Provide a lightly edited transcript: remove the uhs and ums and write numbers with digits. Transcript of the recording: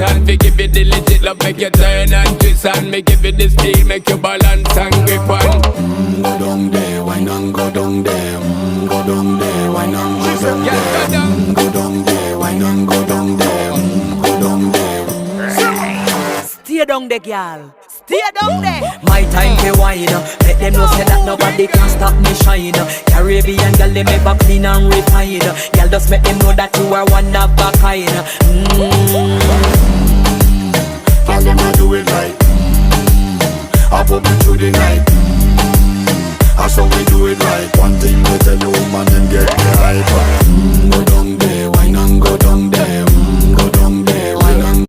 action. We give it the legit love, make you turn and twist. And me give it the steel, make you balance and grip on. Go down there, why not go down there? Go down there, why not go down there? Go down there, why not go down there? Go down there. Stay down there, girl. Stay down there. My time to wine. Let them know say that nobody can stop me shine. Caribbean girl, they make back clean and refine. Girl, just make them know that you are one of a kind. Girl, them a do it right. I pop it through the night. That's how we do it right. One thing we tell you, man, them get the hype. Go